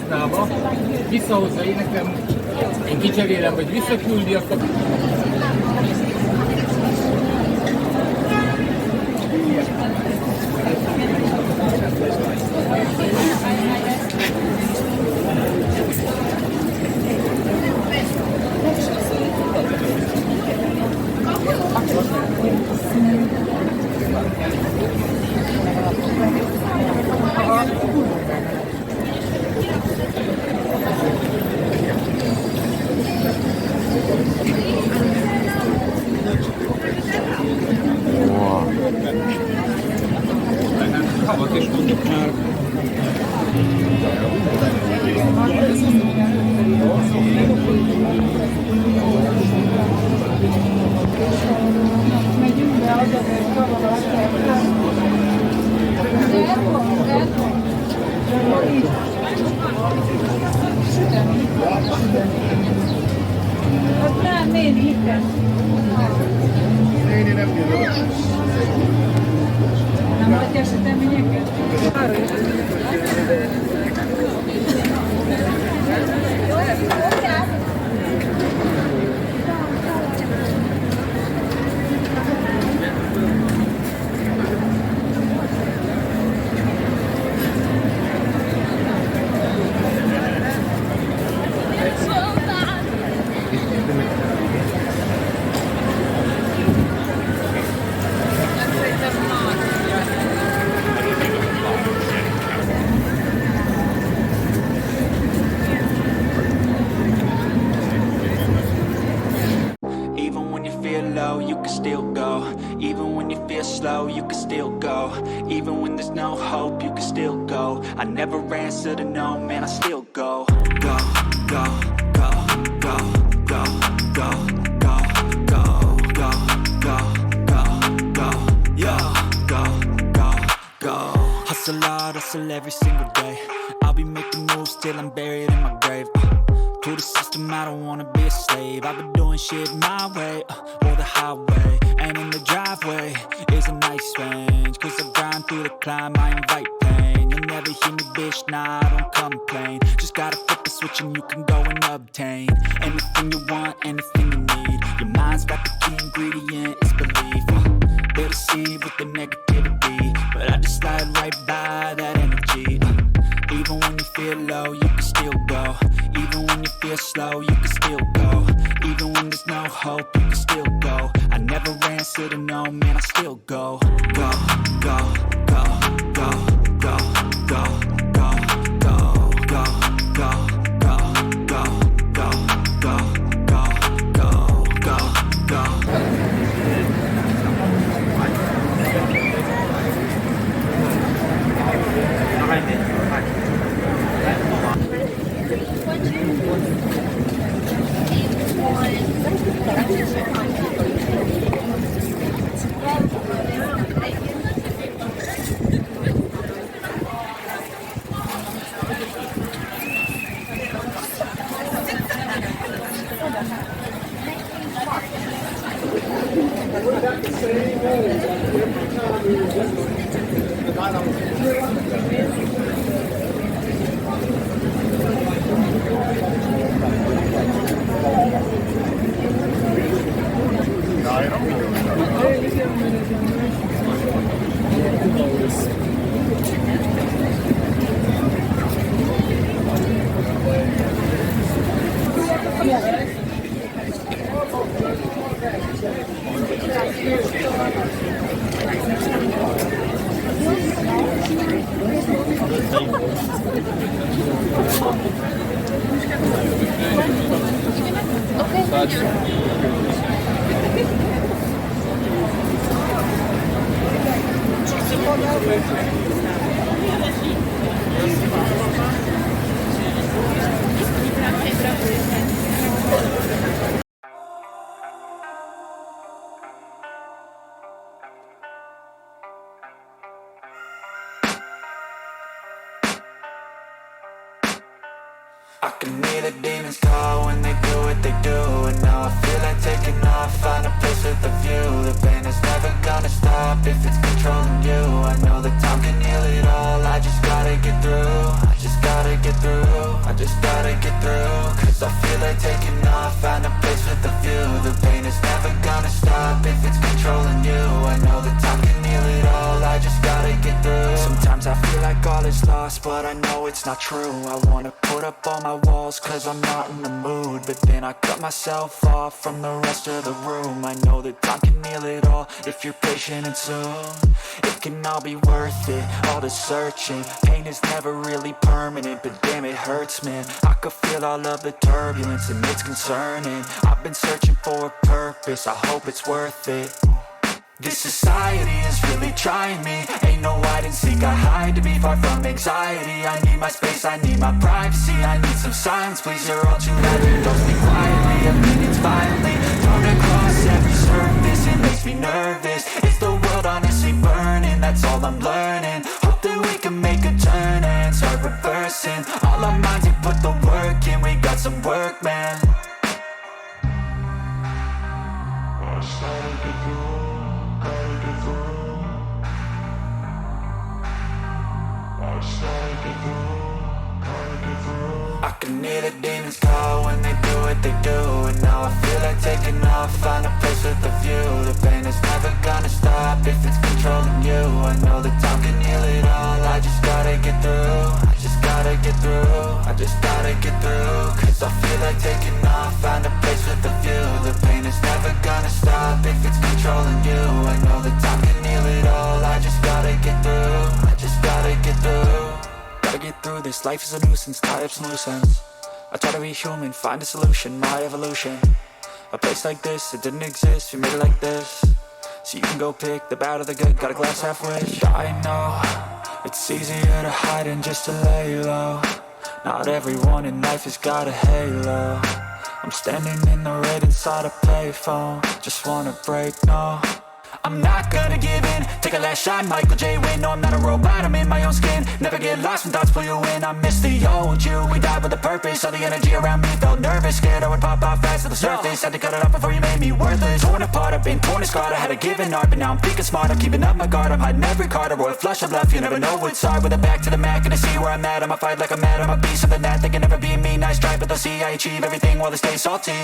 postába, visszahozza én nekem, én kicserélem, vagy visszaküldi, akkor... Havat is mondok már. Megyünk be az hát nem, én hittem. Én nem jövök. Nem vagy eseteményeket? Even when there's no hope, you can still go. I never answer to no, man, I still go. Go, go, go, go, go, go, go, go, go, go, go, go, yeah, go, go, go. Hustle hard, hustle every single day. I'll be making moves till I'm buried in my grave. To the system, I don't wanna be a slave. I've been doing shit my way, or the highway. And in the driveway is a nice range. Cause I grind through the climb, I invite pain. You'll never hear me, bitch, nah, I don't complain. Just gotta flip the switch and you can go and obtain anything you want, anything you need. Your mind's got the key ingredient, it's belief. They'll deceive with the negativity, but I just slide right by that energy. Even when you feel low, you can still go. Even when you feel slow, you can still go. Even when there's no hope, you can still go. I never answer to no, man, I still go. Go, go, go, go, go, go, go, go, go, go, go, go, go, go, go, go, go. I can hear the demons call when they do what they do. And now I feel like taking off, find a place with a view. The pain is never gonna stop if it's controlling you. I know that time can heal it all, I just gotta get through. I just gotta get through. through, cause I feel like taking off, find a place with a view. The pain is never gonna stop if it's controlling you. I know that time can heal it all, I just gotta get through. Sometimes I feel like all is lost, but I know it's not true. I wanna put up all my walls cause I'm not in the mood, but then I cut myself off from the rest of the room. I know that time can heal it all if you're patient and soon it can all be worth it, all the searching. Pain is never really permanent, but damn it hurts, man. I could feel all of the turbulence and it's concerning. I've been searching for a purpose, I hope it's worth it. This society is really trying me. Ain't no hide and seek, I hide to be far from anxiety. I need my space, I need my privacy. I need some silence, please, you're all too loud. You don't speak quietly, opinions violently thrown across every surface, it makes me nervous. Is the world honestly burning? That's all I'm learning. Hope that we can make a turn and start reversing. All our minds, we put the work in, we got some work, man. I can hear the demons call when they do what they do, and now I feel like taking off, find a place with a view. The pain is never gonna stop if it's controlling you. I know that time can heal it all, I just gotta get through. I just gotta get through, I just gotta get through. Cause I feel like taking off, find a place with a view. The pain is never gonna stop if it's controlling you. I know that time can heal it all, I just gotta get through. I just gotta get through. Gotta get through this, life is a nuisance, tie up some loose ends. I try to be human, find a solution, my evolution. A place like this, it didn't exist, we made it like this. So you can go pick the bad or the good, got a glass half wish. I know, it's easier to hide than just to lay low. Not everyone in life has got a halo. I'm standing in the red inside a payphone, just wanna break, no. I'm not gonna give in, take a last shot, Michael J. Win. No, I'm not a robot, I'm in my own skin. Never get lost when thoughts pull you in. I miss the old you, we died with a purpose. All the energy around me felt nervous, scared I would pop out fast to the surface. Had to cut it off before you made me worthless. Torn apart, I've been torn and scarred. I had a given art, but now I'm thinking smart. I'm keeping up my guard, I'm hiding every card. A royal flush of love, you never know what's hard. With a back to the mat, gonna see where I'm at. I'ma fight like I'm mad, I'm a beast of the net. They can never be me, nice try, but they'll see I achieve everything while they stay salty.